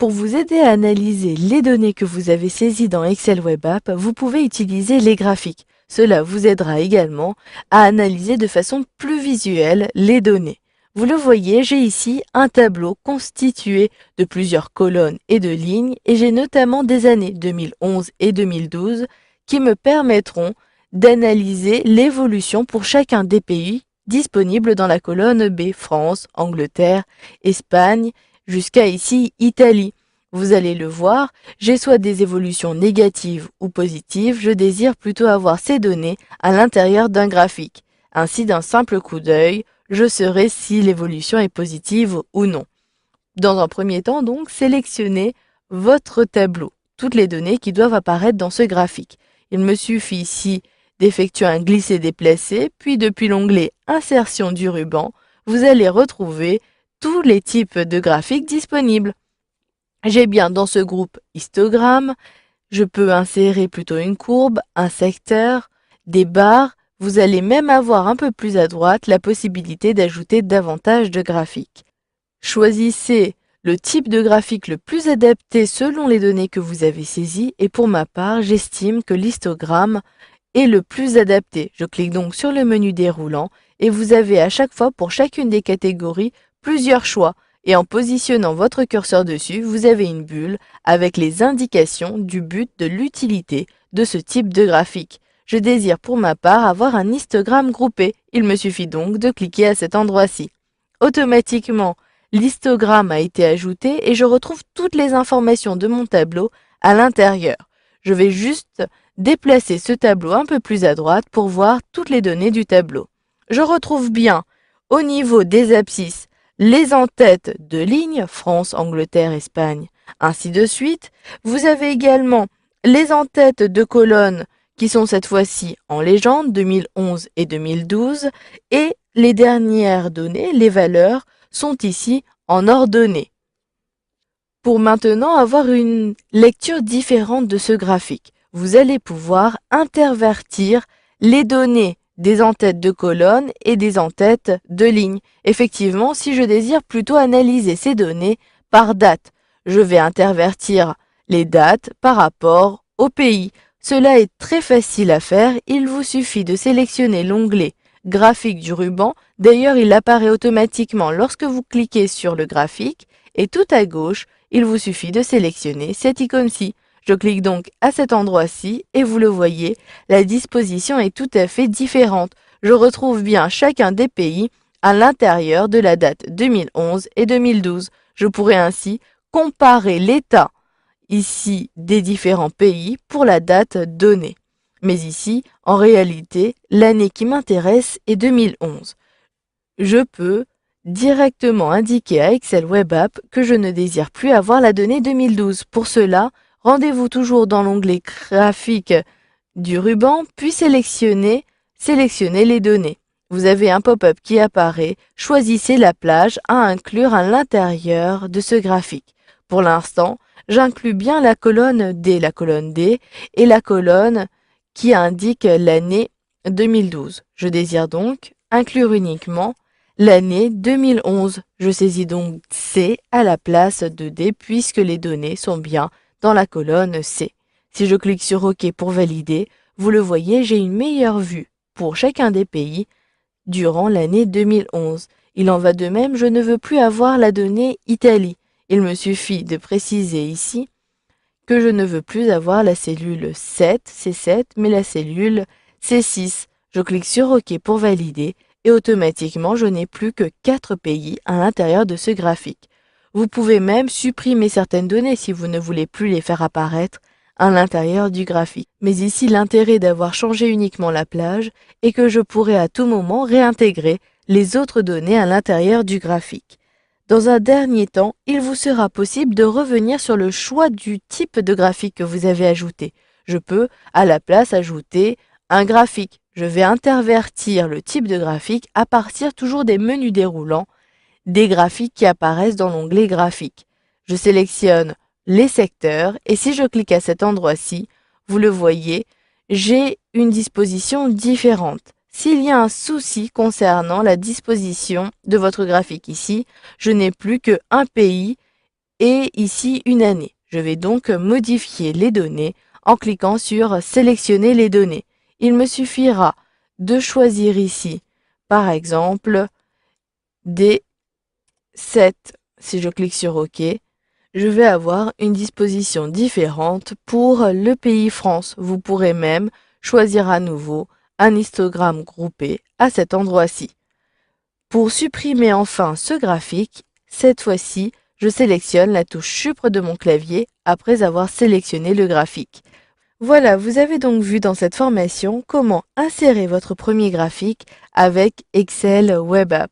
Pour vous aider à analyser les données que vous avez saisies dans Excel Web App, vous pouvez utiliser les graphiques. Cela vous aidera également à analyser de façon plus visuelle les données. Vous le voyez, j'ai ici un tableau constitué de plusieurs colonnes et de lignes et j'ai notamment des années 2011 et 2012 qui me permettront d'analyser l'évolution pour chacun des pays disponibles dans la colonne B, France, Angleterre, Espagne, jusqu'à ici Italie. Vous allez le voir, j'ai soit des évolutions négatives ou positives, je désire plutôt avoir ces données à l'intérieur d'un graphique. Ainsi, d'un simple coup d'œil, je saurai si l'évolution est positive ou non. Dans un premier temps, donc, sélectionnez votre tableau, toutes les données qui doivent apparaître dans ce graphique. Il me suffit ici d'effectuer un glisser-déplacer, puis depuis l'onglet Insertion du ruban, vous allez retrouver tous les types de graphiques disponibles. J'ai bien dans ce groupe histogramme, je peux insérer plutôt une courbe, un secteur, des barres. Vous allez même avoir un peu plus à droite la possibilité d'ajouter davantage de graphiques. Choisissez le type de graphique le plus adapté selon les données que vous avez saisies et pour ma part, j'estime que l'histogramme est le plus adapté. Je clique donc sur le menu déroulant et vous avez à chaque fois pour chacune des catégories plusieurs choix. Et en positionnant votre curseur dessus, vous avez une bulle avec les indications du but de l'utilité de ce type de graphique. Je désire pour ma part avoir un histogramme groupé. Il me suffit donc de cliquer à cet endroit-ci. Automatiquement, l'histogramme a été ajouté et je retrouve toutes les informations de mon tableau à l'intérieur. Je vais juste déplacer ce tableau un peu plus à droite pour voir toutes les données du tableau. Je retrouve bien au niveau des abscisses les en-têtes de lignes, France, Angleterre, Espagne, ainsi de suite. Vous avez également les en-têtes de colonnes qui sont cette fois-ci en légende, 2011 et 2012, et les dernières données, les valeurs, sont ici en ordonnée. Pour maintenant avoir une lecture différente de ce graphique, vous allez pouvoir intervertir les données des en-têtes de colonnes et des en-têtes de lignes. Effectivement, si je désire plutôt analyser ces données par date, je vais intervertir les dates par rapport au pays. Cela est très facile à faire, il vous suffit de sélectionner l'onglet graphique du ruban. D'ailleurs, il apparaît automatiquement lorsque vous cliquez sur le graphique et tout à gauche, il vous suffit de sélectionner cette icône-ci. Je clique donc à cet endroit-ci et vous le voyez, la disposition est tout à fait différente. Je retrouve bien chacun des pays à l'intérieur de la date 2011 et 2012. Je pourrais ainsi comparer l'état ici des différents pays pour la date donnée. Mais ici, en réalité, l'année qui m'intéresse est 2011. Je peux directement indiquer à Excel Web App que je ne désire plus avoir la donnée 2012. Pour cela, rendez-vous toujours dans l'onglet graphique du ruban, puis sélectionnez les données. Vous avez un pop-up qui apparaît. Choisissez la plage à inclure à l'intérieur de ce graphique. Pour l'instant, j'inclus bien la colonne D et la colonne qui indique l'année 2012. Je désire donc inclure uniquement l'année 2011. Je saisis donc C à la place de D puisque les données sont bien dans la colonne C. Si je clique sur OK pour valider, vous le voyez, j'ai une meilleure vue pour chacun des pays durant l'année 2011. Il en va de même, je ne veux plus avoir la donnée Italie. Il me suffit de préciser ici que je ne veux plus avoir la cellule 7, C7, mais la cellule C6. Je clique sur OK pour valider et automatiquement, je n'ai plus que 4 pays à l'intérieur de ce graphique. Vous pouvez même supprimer certaines données si vous ne voulez plus les faire apparaître à l'intérieur du graphique. Mais ici, l'intérêt d'avoir changé uniquement la plage est que je pourrai à tout moment réintégrer les autres données à l'intérieur du graphique. Dans un dernier temps, il vous sera possible de revenir sur le choix du type de graphique que vous avez ajouté. Je peux, à la place, ajouter un graphique. Je vais intervertir le type de graphique à partir toujours des menus déroulants, des graphiques qui apparaissent dans l'onglet graphique. Je sélectionne les secteurs et si je clique à cet endroit-ci, vous le voyez, j'ai une disposition différente. S'il y a un souci concernant la disposition de votre graphique ici, je n'ai plus qu'un pays et ici une année. Je vais donc modifier les données en cliquant sur sélectionner les données. Il me suffira de choisir ici, par exemple, des 7. Si je clique sur OK, je vais avoir une disposition différente pour le pays France. Vous pourrez même choisir à nouveau un histogramme groupé à cet endroit-ci. Pour supprimer enfin ce graphique, cette fois-ci, je sélectionne la touche Supre de mon clavier après avoir sélectionné le graphique. Voilà, vous avez donc vu dans cette formation comment insérer votre premier graphique avec Excel Web App.